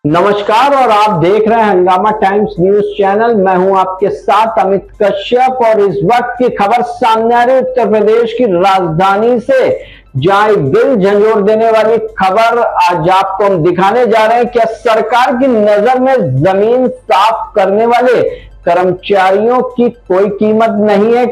नमस्कार और आप देख रहे हैं हंगामा टाइम्स न्यूज चैनल। मैं हूं आपके साथ अमित कश्यप और इस वक्त की खबर सामने आ रही उत्तर प्रदेश की राजधानी से, जहां एक दिल झंझोर देने वाली खबर आज आपको हम दिखाने जा रहे हैं। क्या सरकार की नजर में जमीन साफ करने वाले कर्मचारियों की कोई कीमत नहीं है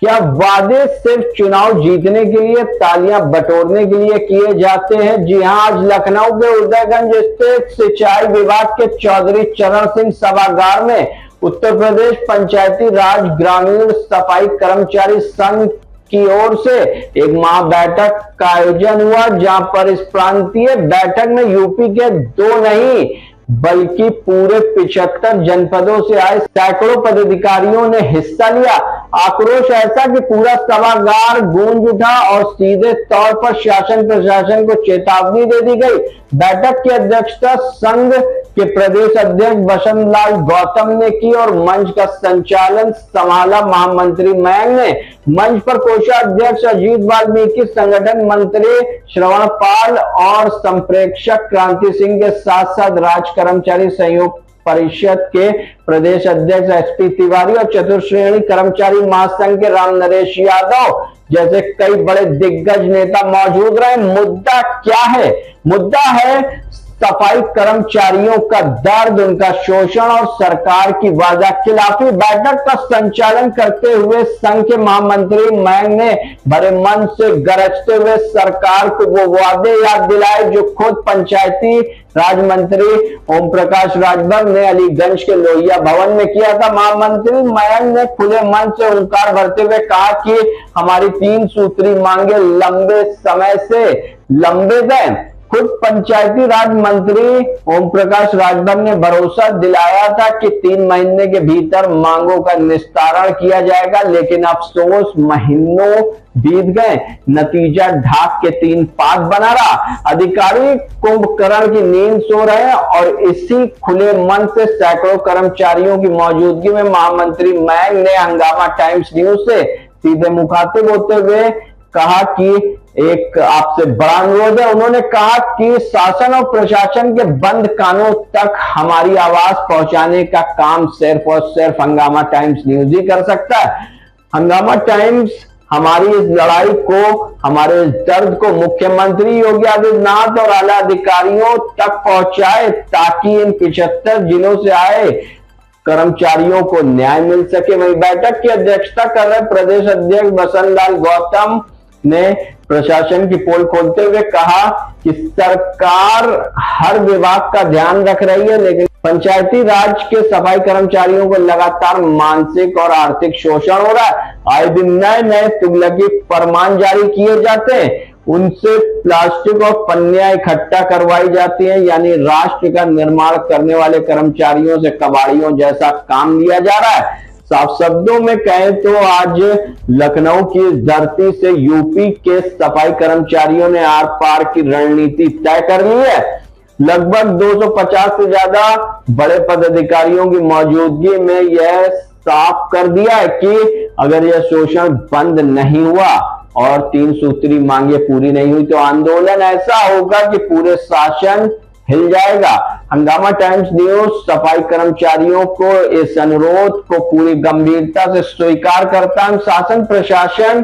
क्या वादे सिर्फ चुनाव जीतने के लिए, तालियां बटोरने के लिए किए जाते हैं? जी हां, आज लखनऊ के उदयगंज स्थित सिंचाई विभाग के चौधरी चरण सिंह सभागार में उत्तर प्रदेश पंचायती राज ग्रामीण सफाई कर्मचारी संघ की ओर से एक महाबैठक का आयोजन हुआ, जहां पर इस प्रांतीय बैठक में यूपी के दो नहीं बल्कि पूरे 75 जनपदों से आए सैकड़ों पदाधिकारियों ने हिस्सा लिया। आक्रोश ऐसा कि पूरा सभागार गूंज उठा और सीधे तौर पर शासन प्रशासन को चेतावनी दे दी गई। बैठक की अध्यक्षता संघ के प्रदेश अध्यक्ष बसंत लाल गौतम ने की और मंच का संचालन संभाला महामंत्री मयंक ने। मंच पर कोषाध्यक्ष अजीत वाल्मीकि, संगठन मंत्री श्रवण पाल और संप्रेक्षक क्रांति सिंह के साथ साथ राज्य कर्मचारी सहयोग परिषद के प्रदेश अध्यक्ष एसपी तिवारी और चतुर्श्रेणी कर्मचारी महासंघ के राम नरेश यादव जैसे कई बड़े दिग्गज नेता मौजूद रहे। मुद्दा क्या है? मुद्दा है सफाई कर्मचारियों का दर्द, उनका शोषण और सरकार की वादा खिलाफी। बैठक का संचालन करते हुए संघ के महामंत्री मयंक ने बड़े मन से गरजते हुए सरकार को वो वादे याद दिलाए जो खुद पंचायती राज मंत्री ओम प्रकाश राजभर ने अलीगंज के लोहिया भवन में किया था। महामंत्री मयंक ने खुले मन से हुंकार भरते हुए कहा कि हमारी 3 सूत्री मांगे लंबे समय से लंबित है। खुद पंचायती राज मंत्री ओम प्रकाश राजभर ने भरोसा दिलाया था कि 3 महीने के भीतर मांगों का निस्तारण किया जाएगा, लेकिन अफसोस महीनों बीत गए, नतीजा ढाक के 3 पात बना रहा। अधिकारी कुंभकर्ण की नींद सो रहे हैं और इसी खुले मन से सैकड़ों कर्मचारियों की मौजूदगी में महामंत्री मयंक ने हंगामा टाइम्स न्यूज से सीधे मुखातिब होते हुए कहा कि एक आपसे बड़ा अनुरोध है। उन्होंने कहा कि शासन और प्रशासन के बंद कानों तक हमारी आवाज पहुंचाने का काम सिर्फ और सिर्फ हंगामा टाइम्स न्यूज ही कर सकता है। हंगामा टाइम्स हमारी इस लड़ाई को, हमारे इस दर्द को मुख्यमंत्री योगी आदित्यनाथ और आला अधिकारियों तक पहुंचाए ताकि इन 75 जिलों से आए कर्मचारियों को न्याय मिल सके। वही बैठक की अध्यक्षता कर रहे प्रदेश अध्यक्ष बसंत लाल गौतम ने प्रशासन की पोल खोलते हुए कहा कि सरकार हर विभाग का ध्यान रख रही है, लेकिन पंचायती राज के सफाई कर्मचारियों को लगातार मानसिक और आर्थिक शोषण हो रहा है। आए दिन नए नए तुगलकी फरमान जारी किए जाते हैं, उनसे प्लास्टिक और पन्नियां इकट्ठा करवाई जाती हैं, यानी राष्ट्र का निर्माण करने वाले कर्मचारियों से कबाड़ियों जैसा काम लिया जा रहा है। साफ शब्दों में कहें तो आज लखनऊ की धरती से यूपी के सफाई कर्मचारियों ने आर पार की रणनीति तय कर ली है। लगभग 250 से ज्यादा बड़े पदाधिकारियों की मौजूदगी में यह साफ कर दिया है कि अगर यह शोषण बंद नहीं हुआ और 3 सूत्री मांगे पूरी नहीं हुई तो आंदोलन ऐसा होगा कि पूरे शासन हिल जाएगा। हंगामा टाइम्स न्यूज सफाई कर्मचारियों को इस अनुरोध को पूरी गंभीरता से स्वीकार करता है। शासन प्रशासन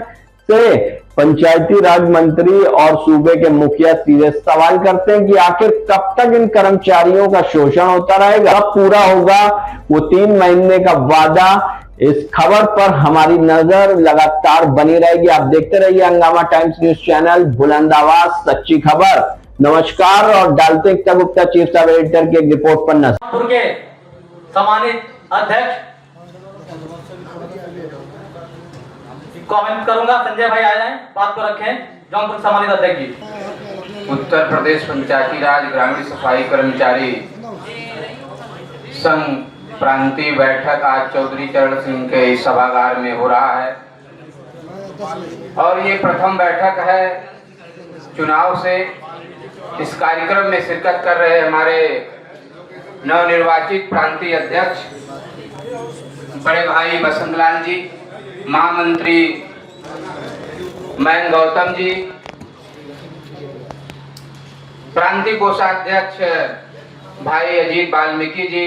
से पंचायती राज मंत्री और सूबे के मुखिया सीधे सवाल करते हैं कि आखिर कब तक इन कर्मचारियों का शोषण होता रहेगा, कब पूरा होगा वो 3 महीने का वादा। इस खबर पर हमारी नजर लगातार बनी रहेगी। आप देखते रहिए हंगामा टाइम्स न्यूज चैनल, बुलंद आवाज सच्ची खबर। नमस्कार और डालते गुप्ता चीफ सब एडिटर की एक रिपोर्ट पर नजर। के सम्मानित अध्यक्ष कमेंट करूंगा, संजय भाई आ जाएं, बात को रखें। जौनपुर सम्मानित अध्यक्ष जी। उत्तर प्रदेश पंचायती राज ग्रामीण सफाई कर्मचारी संघ प्रांतीय बैठक आज चौधरी चरण सिंह के सभागार में हो रहा है और ये प्रथम बैठक है चुनाव से। इस कार्यक्रम में शिरकत कर रहे हमारे नवनिर्वाचित प्रांतीय अध्यक्ष बड़े भाई बसंत लाल जी, महामंत्री मयंक गौतम जी, प्रांतीय कोषाध्यक्ष भाई अजीत वाल्मीकि जी।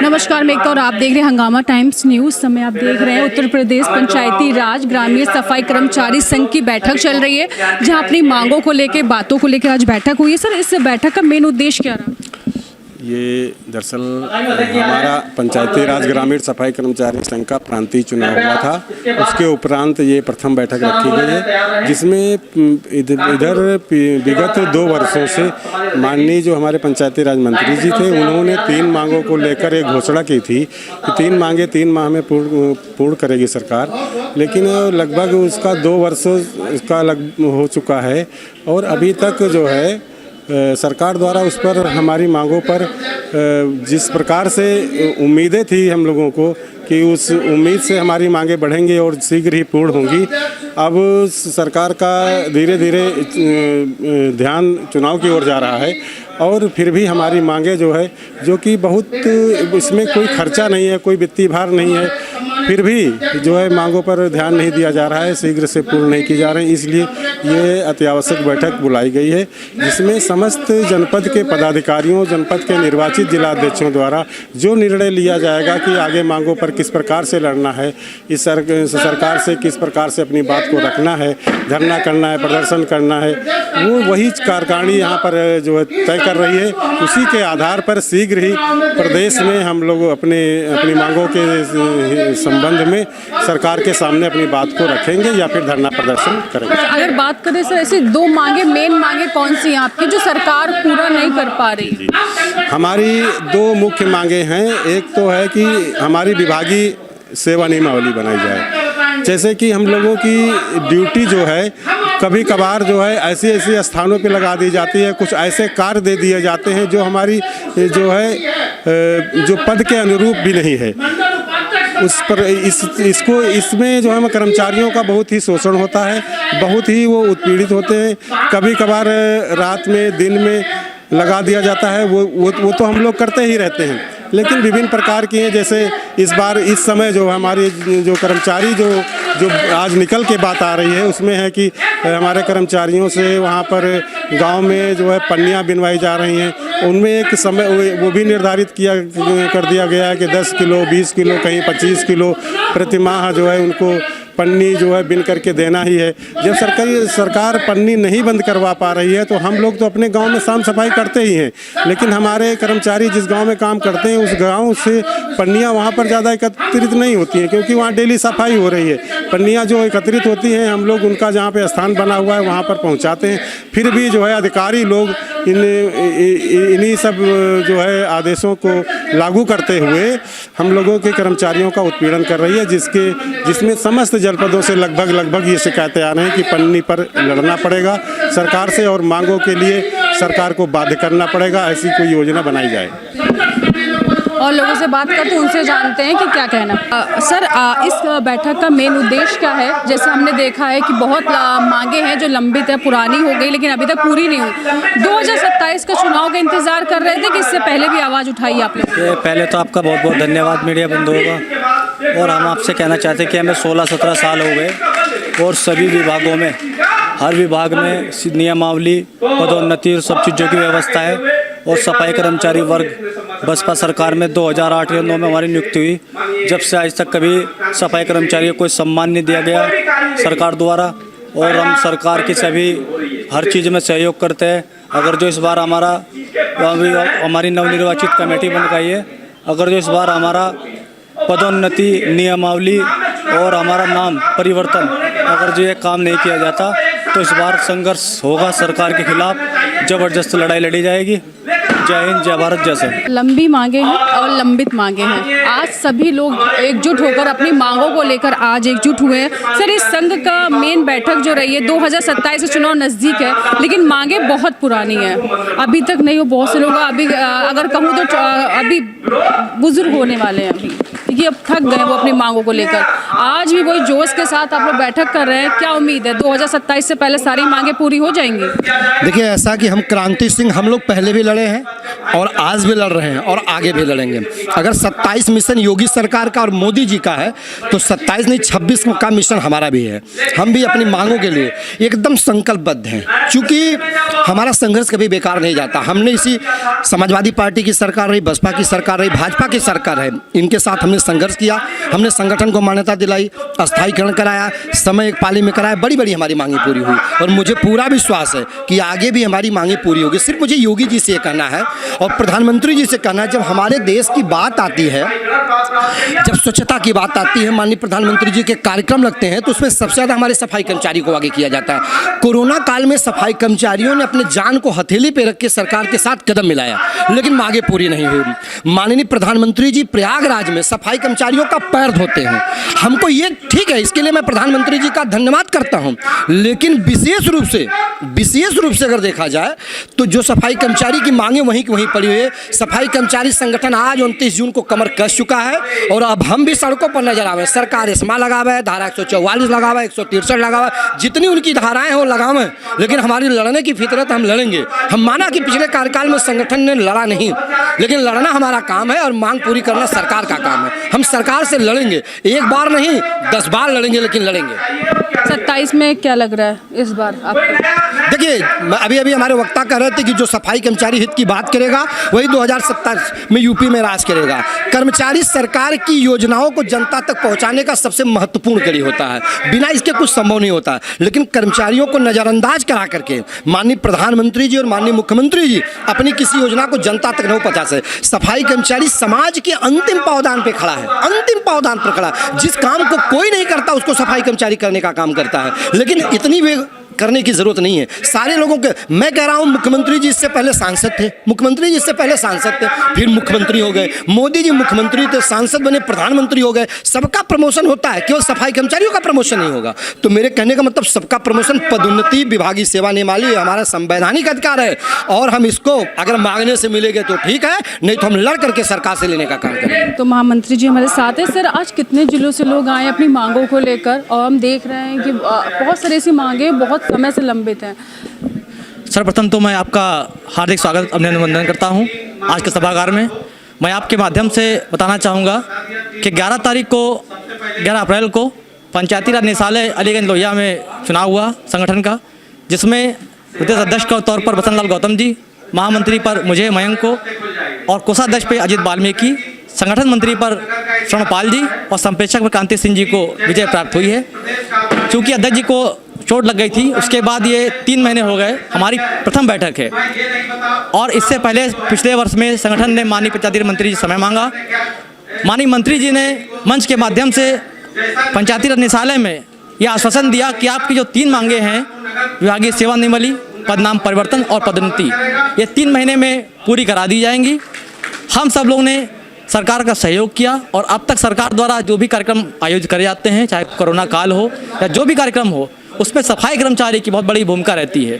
नमस्कार, मैं एकता और आप देख रहे हैं हंगामा टाइम्स न्यूज़। समय आप देख रहे हैं उत्तर प्रदेश पंचायती राज ग्रामीण सफाई कर्मचारी संघ की बैठक चल रही है, जहां अपनी मांगों को लेकर, बातों को लेकर आज बैठक हुई है। सर, इस बैठक का मेन उद्देश्य क्या रहा? ये दरअसल हमारा पंचायती राज ग्रामीण सफाई कर्मचारी संघ का प्रांतीय चुनाव हुआ था, उसके उपरांत ये प्रथम बैठक रखी गई है, जिसमें इधर विगत 2 वर्षों से माननीय जो हमारे पंचायती राज मंत्री जी थे, उन्होंने 3 मांगों को लेकर एक घोषणा की थी कि 3 मांगे 3 माह में पूर्ण करेगी सरकार, लेकिन लगभग उसका 2 वर्षों का हो चुका है और अभी तक जो है सरकार द्वारा उस पर हमारी मांगों पर जिस प्रकार से उम्मीदें थी हम लोगों को कि उस उम्मीद से हमारी मांगें बढ़ेंगी और शीघ्र ही पूर्ण होंगी, अब सरकार का धीरे धीरे ध्यान चुनाव की ओर जा रहा है और फिर भी हमारी मांगें जो है, जो कि बहुत इसमें कोई खर्चा नहीं है, कोई वित्तीय भार नहीं है, फिर भी जो है मांगों पर ध्यान नहीं दिया जा रहा है, शीघ्र से पूर्ण नहीं की जा रही, इसलिए ये अत्यावश्यक बैठक बुलाई गई है, जिसमें समस्त जनपद के पदाधिकारियों, जनपद के निर्वाचित जिलाध्यक्षों द्वारा जो निर्णय लिया जाएगा कि आगे मांगों पर किस प्रकार से लड़ना है, इस सरकार से किस प्रकार से अपनी बात को रखना है, धरना करना है, प्रदर्शन करना है, वो वही कार्यकारिणी यहाँ पर जो है तय कर रही है। उसी के आधार पर शीघ्र ही प्रदेश में हम लोग अपनी मांगों के संबंध में सरकार के सामने अपनी बात को रखेंगे या फिर धरना प्रदर्शन करेंगे। अगर बात करें सर, ऐसी 2 मांगे, मेन मांगे कौन सी हैं आपकी जो सरकार पूरा नहीं कर पा रही? हमारी 2 मुख्य मांगे हैं। एक तो है कि हमारी विभागीय सेवा नियमावली बनाई जाए, जैसे कि हम लोगों की ड्यूटी जो है कभी कभार जो है ऐसे स्थानों पे लगा दी जाती है, कुछ ऐसे कार्य दे दिए जाते हैं जो हमारी जो है जो पद के अनुरूप भी नहीं है, उस पर इसमें जो है कर्मचारियों का बहुत ही शोषण होता है, बहुत ही वो उत्पीड़ित होते हैं, कभी कभार रात में दिन में लगा दिया जाता है, वो तो हम लोग करते ही रहते हैं, लेकिन विभिन्न प्रकार की हैं। जैसे इस बार इस समय जो हमारी जो कर्मचारी जो आज निकल के बात आ रही है, उसमें है कि हमारे कर्मचारियों से वहाँ पर गांव में जो है पन्नियाँ बिनवाई जा रही हैं, उनमें एक समय वो भी निर्धारित कर दिया गया है कि 10 किलो 20 किलो कहीं 25 किलो प्रति माह जो है उनको पन्नी जो है बिन करके देना ही है। जब सरकार पन्नी नहीं बंद करवा पा रही है तो हम लोग तो अपने गांव में साफ सफाई करते ही हैं, लेकिन हमारे कर्मचारी जिस गांव में काम करते हैं उस गांव से पन्नियां वहां पर ज़्यादा एकत्रित नहीं होती हैं, क्योंकि वहां डेली सफाई हो रही है। पन्नियां जो एकत्रित होती हैं हम लोग उनका जहां पे स्थान बना हुआ है वहां पर पहुंचाते हैं, फिर भी जो है अधिकारी लोग इन्हीं सब जो है आदेशों को लागू करते हुए हम लोगों के कर्मचारियों का उत्पीड़न कर रही है, जिसमें समस्त जनपदों से लगभग ये शिकायतें आ रही हैं कि पन्नी पर लड़ना पड़ेगा सरकार से और मांगों के लिए सरकार को बाध्य करना पड़ेगा, ऐसी कोई योजना बनाई जाए। और लोगों से बात करते उनसे जानते हैं कि क्या कहना। सर, इस बैठक का मेन उद्देश्य क्या है? जैसे हमने देखा है कि बहुत मांगे हैं जो लंबित है, पुरानी हो गई लेकिन अभी तक पूरी नहीं हुई। 2027 का चुनाव का इंतजार कर रहे थे कि इससे पहले भी आवाज़ उठाई आप लोग? पहले तो आपका बहुत बहुत धन्यवाद मीडिया बंधुओं का, और हम आपसे कहना चाहते हैं कि हमें 16-17 साल हो गए और सभी विभागों में, हर विभाग में नियमावली, पदोन्नति और सब चीज़ों की व्यवस्था है। और सफाई कर्मचारी वर्ग बसपा सरकार में 2008 या 2009 में हमारी नियुक्ति हुई, जब से आज तक कभी सफाई कर्मचारियों को कोई सम्मान नहीं दिया गया सरकार द्वारा, और हम सरकार की सभी हर चीज़ में सहयोग करते हैं। अगर जो इस बार हमारी नवनिर्वाचित कमेटी बन गई है, अगर जो इस बार हमारा पदोन्नति नियमावली और हमारा नाम परिवर्तन अगर जो ये काम नहीं किया जाता तो इस बार संघर्ष होगा सरकार के खिलाफ, जबरदस्त लड़ाई लड़ी जाएगी। जय हिंद, जय भारत। जैसे लंबी मांगे हैं और लंबित मांगे हैं, आज सभी लोग एकजुट होकर अपनी मांगों को लेकर आज एकजुट हुए हैं। सर, इस संघ का मेन बैठक जो रही है, 2027 से चुनाव नज़दीक है लेकिन मांगे बहुत पुरानी है, अभी तक नहीं हो। बहुत से लोग अभी अगर कहूँ तो अभी बुजुर्ग होने वाले हैं अभी। कि अब थक गए वो अपनी मांगों को लेकर। आज भी वही जोश के साथ आप लोग बैठक कर रहे हैं, क्या उम्मीद है 2027 से पहले सारी मांगे पूरी हो जाएंगी? देखिए, ऐसा कि हम क्रांति सिंह हम लोग पहले भी लड़े हैं और आज भी लड़ रहे हैं और आगे भी लड़ेंगे। अगर 27 मिशन योगी सरकार का और मोदी जी का है तो 27 नहीं 26 का मिशन हमारा भी है। हम भी अपनी मांगों के लिए एकदम संकल्पबद्ध हैं, क्योंकि हमारा संघर्ष कभी बेकार नहीं जाता। हमने इसी समाजवादी पार्टी की सरकार रही, बसपा की सरकार रही, भाजपा की सरकार है, इनके साथ हमने संघर्ष किया, हमने संगठन को मान्यता दिलाई, अस्थायीकरण कराया, समय एक पाली में कराया, बड़ी बड़ी हमारी मांगें पूरी हुई और मुझे पूरा विश्वास है कि आगे भी हमारी मांगें पूरी होगी। सिर्फ मुझे योगी जी से ये कहना है और प्रधानमंत्री जी से कहना है, जब हमारे देश की बात आती है, जब स्वच्छता की बात आती है, माननीय प्रधानमंत्री जी के कार्यक्रम लगते हैं तो उसमें सबसे ज़्यादा हमारे सफाई कर्मचारी को आगे किया जाता है। कोरोना काल में सफाई कर्मचारियों ने अपने जान को हथेली पे रख के सरकार के साथ कदम मिलाया, लेकिन मांगे पूरी नहीं हुई। माननीय प्रधानमंत्री जी प्रयागराज में सफाई कर्मचारियों का पैर धोते हैं। हमको ये ठीक है, इसके लिए मैं प्रधानमंत्री जी का धन्यवाद करता हूँ, लेकिन विशेष रूप से अगर देखा जाए तो जो सफाई कर्मचारी की मांगे वहीं की वहीं पड़ी हुई है। सफाई कर्मचारी संगठन आज 29 जून को कमर कस चुका है और अब हम भी सड़कों पर नजर आवे। सरकार इसमा लगावे है, धारा 144 लगावे, 163 लगावे, जितनी उनकी धाराएं हो लगावे, लेकिन हमारी लड़ने की फितरत, हम लड़ेंगे। हम माना कि पिछले कार्यकाल में संगठन ने लड़ा नहीं, लेकिन लड़ना हमारा काम है और मांग पूरी करना सरकार का काम है। हम सरकार से लड़ेंगे, एक बार नहीं 10 बार लड़ेंगे, लेकिन लड़ेंगे। 27 में क्या लग रहा है इस बार आपको? देखिए, अभी हमारे वक्ता कह रहे थे कि जो सफाई कर्मचारी हित की बात करेगा वही 2027 में यूपी में राज करेगा। कर्मचारी सरकार की योजनाओं को जनता तक पहुंचाने का सबसे महत्वपूर्ण कड़ी होता है, बिना इसके कुछ संभव नहीं होता। लेकिन कर्मचारियों को नज़रअंदाज करा करके माननीय प्रधानमंत्री जी और माननीय मुख्यमंत्री जी अपनी किसी योजना को जनता तक नहीं पहुंचा सकते। सफाई कर्मचारी समाज के अंतिम पावदान पे खड़ा है, अंतिम पावदान पर खड़ा। जिस काम को कोई नहीं करता उसको सफाई कर्मचारी करने का काम करता है, लेकिन इतनी वे करने की जरूरत नहीं है। सारे लोगों के, मैं कह रहा हूं, मुख्यमंत्री जी इससे पहले सांसद थे, मुख्यमंत्री जी इससे पहले सांसद थे, फिर मुख्यमंत्री हो गए, मोदी जी मुख्यमंत्री थे, सांसद बने, प्रधानमंत्री हो गए। सबका प्रमोशन होता है, केवल सफाई कर्मचारियों का प्रमोशन नहीं होगा। तो मेरे कहने का मतलब सबका प्रमोशन, पदोन्नति, विभागीय सेवा नियमावली हमारा संवैधानिक अधिकार है और हम इसको अगर मांगने से मिलेंगे तो ठीक है, नहीं तो हम लड़ करके सरकार से लेने का काम करेंगे। तो महामंत्री जी हमारे साथ है। सर, आज कितने जिलों से लोग आए अपनी मांगों को लेकर और हम देख रहे हैं कि बहुत सारी ऐसी मांगे बहुत समय से लंबित हैं। सर्वप्रथम तो मैं आपका हार्दिक स्वागत अभिनंदन करता हूं आज के सभागार में। मैं आपके माध्यम से बताना चाहूँगा कि 11 अप्रैल को पंचायती राज निदेशालय अलीगंज लोहिया में चुनाव हुआ संगठन का, जिसमें प्रदेश अध्यक्ष के तौर पर बसंत लाल गौतम जी, महामंत्री पर मुझे मयंक को और कोषाध्यक्ष पे अजित वाल्मीकि, संगठन मंत्री पर श्रवणपाल जी और संप्रेषक पर क्रांति सिंह जी को विजय प्राप्त हुई है। चूँकि अध्यक्ष जी को चोट लग गई थी, उसके बाद ये 3 महीने हो गए हमारी प्रथम बैठक है और इससे पहले पिछले वर्ष में संगठन ने माननीय पंचायती मंत्री जी समय मांगा। माननीय मंत्री जी ने मंच के माध्यम से पंचायती राज निदेशालय में यह आश्वासन दिया कि आपकी जो 3 मांगे हैं, विभागीय सेवा नियमावली, पदनाम परिवर्तन और पदोन्नति, ये 3 महीने में पूरी करा दी जाएंगी। हम सब लोगों ने सरकार का सहयोग किया और अब तक सरकार द्वारा जो भी कार्यक्रम आयोजित करे जाते हैं, चाहे कोरोना काल हो या जो भी कार्यक्रम हो, उसमें सफाई कर्मचारी की बहुत बड़ी भूमिका रहती है।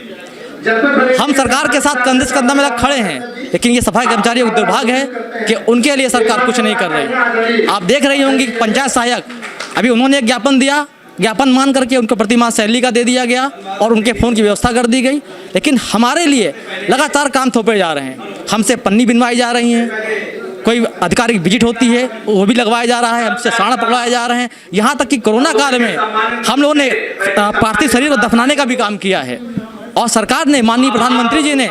हम सरकार के साथ कंधे से कंधा मिला खड़े हैं, लेकिन ये सफाई कर्मचारियों का दुर्भाग्य है कि उनके लिए सरकार कुछ नहीं कर रही। आप देख रही होंगी पंचायत सहायक, अभी उन्होंने एक ज्ञापन दिया, ज्ञापन मान करके उनको प्रतिमाह सैलरी का दे दिया गया और उनके फ़ोन की व्यवस्था कर दी गई, लेकिन हमारे लिए लगातार काम थोपे जा रहे हैं। हमसे पन्नी बिनवाई जा रही हैं, कोई आधिकारिक विजिट होती है वो भी लगवाया जा रहा है, हमसे साड़ा पकड़वाए जा रहे हैं। यहाँ तक कि कोरोना काल में हम लोगों ने पार्थिव शरीर को दफनाने का भी काम किया है और सरकार ने, माननीय प्रधानमंत्री जी ने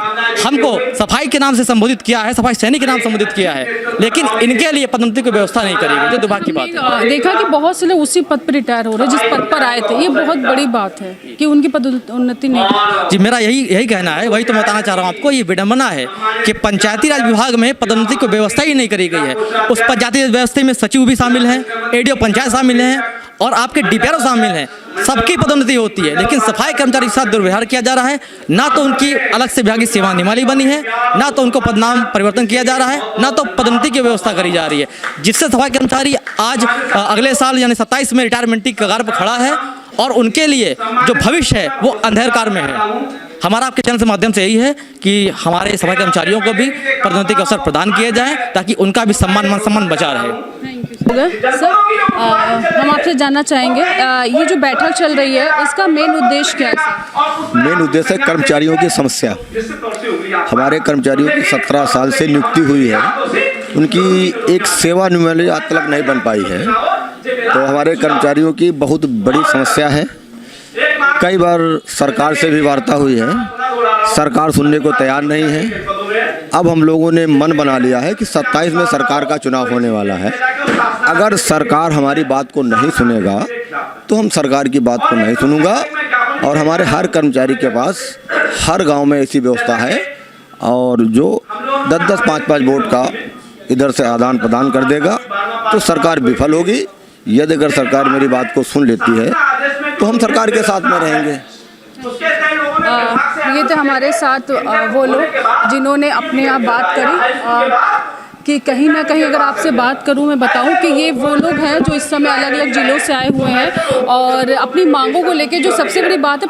हमको सफाई के नाम से संबोधित किया है, सफाई सैनिक के नाम संबोधित किया है, लेकिन इनके लिए पदोन्नति की व्यवस्था नहीं करी गई, जो दुर्भाग्य की बात है। देखा कि बहुत से लोग उसी पद पर रिटायर हो रहे हैं जिस पद पर आए थे। ये बहुत बड़ी बात है कि उनकी पदोन्नति नहीं। जी, मेरा यही कहना है, वही तो मैं बताना चाह रहा हूँ आपको। ये विडंबना है कि पंचायती राज विभाग में पदोन्नति की व्यवस्था ही नहीं करी गई है। उस पंचायती राज व्यवस्था में सचिव भी शामिल हैं, ADO पंचायत शामिल हैं और आपके DPRO शामिल हैं, सबकी पदोन्नति होती है, लेकिन सफाई कर्मचारी के साथ दुर्व्यवहार किया जा रहा है। ना तो उनकी अलग से विभागीय सेवा नियमावली बनी है, ना तो उनको पदनाम परिवर्तन किया जा रहा है, ना तो पदोन्नति की व्यवस्था करी जा रही है, जिससे सफाई कर्मचारी आज अगले साल यानी 27 में रिटायरमेंट की कगार पर खड़ा है और उनके लिए जो भविष्य है वो अंधकार में है। हमारा आपके चैनल के माध्यम से यही है कि हमारे सफाई कर्मचारियों को भी पदोन्नति के अवसर प्रदान किए जाएं ताकि उनका भी सम्मान मान सम्मान बचा रहे। सर हम आपसे जानना चाहेंगे ये जो बैठक चल रही है इसका मेन उद्देश्य क्या है सर? मेन उद्देश्य है कर्मचारियों की समस्या। हमारे कर्मचारियों की 17 साल से नियुक्ति हुई है, उनकी एक सेवानिवृत्ति आज तक नहीं बन पाई है। तो हमारे कर्मचारियों की बहुत बड़ी समस्या है। कई बार सरकार से भी वार्ता हुई है, सरकार सुनने को तैयार नहीं है। अब हम लोगों ने मन बना लिया है कि 27 में सरकार का चुनाव होने वाला है। अगर सरकार हमारी बात को नहीं सुनेगा तो हम सरकार की बात को नहीं सुनूंगा। और हमारे हर कर्मचारी के पास हर गांव में ऐसी व्यवस्था है और जो 10-10, 5-5 वोट का इधर से आदान प्रदान कर देगा तो सरकार विफल होगी। यदि अगर सरकार मेरी बात को सुन लेती है तो हम सरकार के साथ में रहेंगे। ये तो हमारे साथ वो लोग जिन्होंने अपने आप बात करी कि कहीं ना कहीं अगर आपसे बात करूं, मैं बताऊं कि ये वो लोग हैं जो इस समय अलग अलग जिलों से आए हुए हैं और अपनी मांगों को लेके जो सबसे बड़ी बात है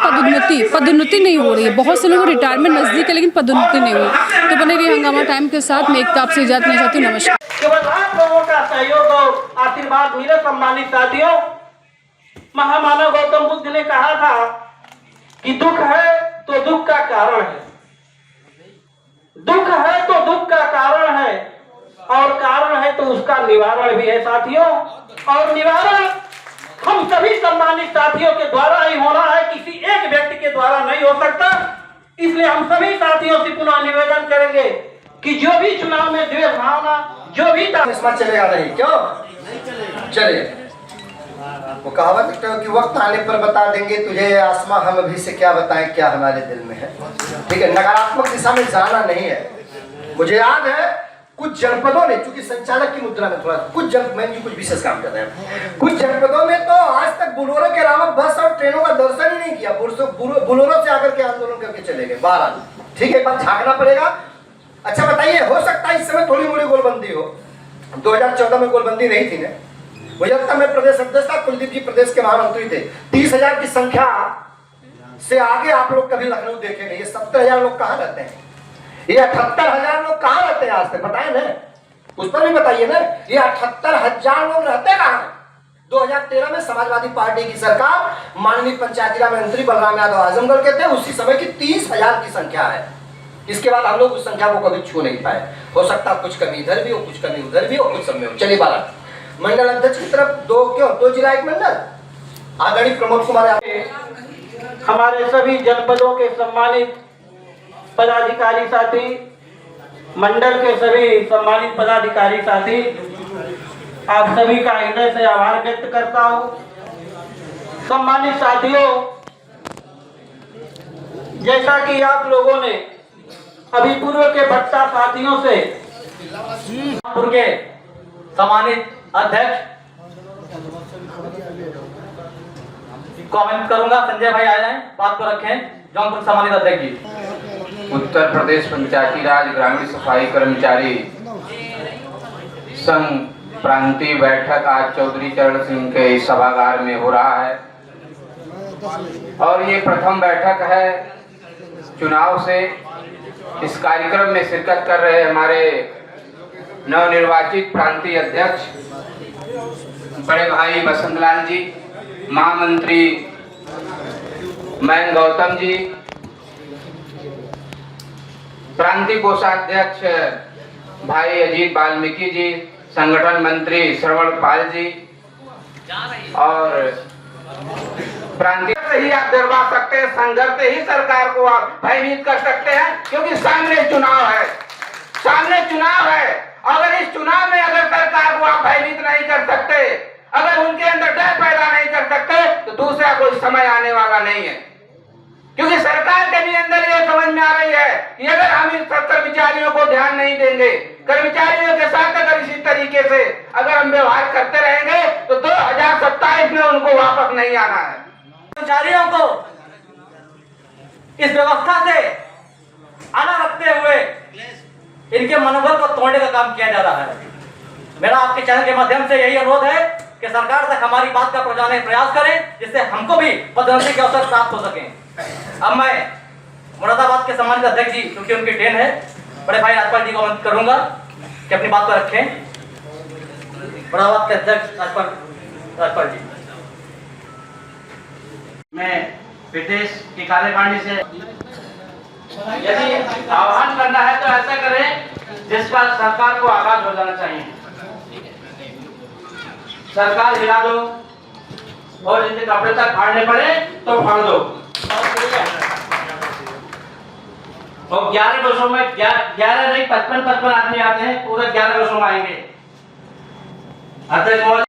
पदोन्नति नहीं हो रही है। बहुत से लोगों को रिटायरमेंट नजदीक है लेकिन पदोन्नति नहीं हुई। तो बने रहिए हंगामा टाइम के साथ। मैं एकता आपसे इजाजत लेना चाहती हूँ। नमस्कार। केवल आप लोगों का सहयोग और आशीर्वाद मिले सम्मानित साथियों। महामानव गौतम बुद्ध ने कहा था कि दुख है तो दुख का कारण है, दुख है तो दुख का कारण है और कारण है तो उसका निवारण भी है साथियों। और निवारण हम सभी सम्मानित साथियों के द्वारा ही होना है, किसी एक व्यक्ति के द्वारा नहीं हो सकता। इसलिए हम सभी साथियों से पुनः निवेदन करेंगे कि जो भी चुनाव में द्वेष भावना जो भी चलेगा नहीं, क्यों चले। वो कहावत कि वक्त आने पर बता देंगे तुझे आसमां, हम अभी से क्या बताएं क्या हमारे दिल में है। ठीक है, नकारात्मक दिशा में जाना नहीं है। मुझे याद है कुछ जनपदों ने, चूंकि संचालक की मुद्रा में थोड़ा कुछ विशेष काम कर रहे हैं, कुछ जनपदों में तो आज तक बुलोरो के अलावा बस और ट्रेनों का दर्शन ही नहीं किया। बुलोरो से आकर के आंदोलन करके चले गए 12। ठीक है, एक बार झांकना पड़ेगा। अच्छा बताइए, हो सकता है इस समय थोड़ी मोड़ी गोलबंदी हो, 2014 में गोलबंदी नहीं थी ना। मुझे तब मैं प्रदेश अध्यक्ष था, कुलदीप जी प्रदेश के महामंत्री थे। 30,000 की संख्या से आगे आप लोग कभी लखनऊ देखे नहीं। ये 70,000 लोग कहाँ रहते हैं, ये 78,000 लोग कहाँ रहते हैं आज तक बताए ना, उस पर भी बताइए ना। ये 78,000 लोग रहते कहाँ। 2013 में समाजवादी पार्टी की सरकार, माननीय पंचायती राज मंत्री बलराम यादव आजमगढ़ के थे, उसी समय की 30,000 की संख्या है। इसके बाद हम लोग उस संख्या को कभी छू नहीं पाए। हो सकता कुछ कमी इधर भी हो, कुछ कमी उधर भी हो, कुछ सब में हो। चलिए 12 मंडल अध्यक्ष की तरफ 2 जिला 1 मंडल। आदरणीय प्रमोद कुमार, हमारे सभी जनपदों के सम्मानित पदाधिकारी साथी, मंडल के सभी सम्मानित पदाधिकारी साथी, आप सभी का हृदय से आभार व्यक्त करता हूं। सम्मानित साथियों, जैसा कि आप लोगों ने अभी पूर्व के भट्टा साथियों से के सम्मानित अध्यक्ष कमेंट करूंगा, संजय भाई आ जाएं, बात को रखें। जौनपुर सम्मानित अध्यक्ष जी। उत्तर प्रदेश पंचायती राज ग्रामीण सफाई कर्मचारी संघ प्रांतीय बैठक आज चौधरी चरण सिंह के इस सभागार में हो रहा है और ये प्रथम बैठक है चुनाव से। इस कार्यक्रम में शिरकत कर रहे हमारे नवनिर्वाचित प्रांतीय अध्यक्ष बड़े भाई बसंतलाल जी, महामंत्री मैं गौतम जी, प्रांतीय कोषाध्यक्ष भाई अजीत वाल्मीकि जी, संगठन मंत्री श्रवण पाल जी और प्रांतीय से ही आप डरवा सकते हैं, संघर्ष से ही सरकार को आप भयभीत कर सकते हैं, क्योंकि सामने चुनाव है, सामने चुनाव है। अगर इस चुनाव में अगर सरकार को आप भयभीत नहीं कर सकते, अगर उनके अंदर डर पैदा नहीं कर सकते, तो दूसरा कोई समय आने वाला नहीं है। क्योंकि सरकार के भी अंदर ये समझ में आ रही है कि अगर हम इन कर्मचारियों को ध्यान नहीं देंगे, कर्मचारियों के साथ अगर इसी तरीके से अगर हम व्यवहार करते रहेंगे तो 2027 में उनको वापस नहीं आना है। कर्मचारियों को इस व्यवस्था से आना रखते हुए इनके मनोबल को तोड़ने का काम किया जा रहा है। मेरा आपके चैनल के माध्यम से यही अनुरोध है कि सरकार तक हमारी बात का पहुंचाने का प्रयास करें, जिससे हमको भी पदोन्नति के अवसर प्राप्त हो सके। अब मैं मुरादाबाद के सम्मानित अध्यक्ष जी, क्योंकि उनकी ट्रेन है, बड़े भाई राजपाल जी को अनुरोध करूंगा कि अपनी बात को रखें। मुरादाबाद के अध्यक्ष राजपाल जी। मैं विदेश की कार्यकारिणी से यदि आह्वान करना है तो ऐसा करें जिसका सरकार को आगाज हो जाना चाहिए। सरकार हिला दो और यदि कपड़े तक फाड़ने पड़े तो फाड़ दो। और 11 वर्षों में 11 नहीं 55 आदमी आते हैं, पूरे 11 वर्षों में आएंगे। अध्यक्ष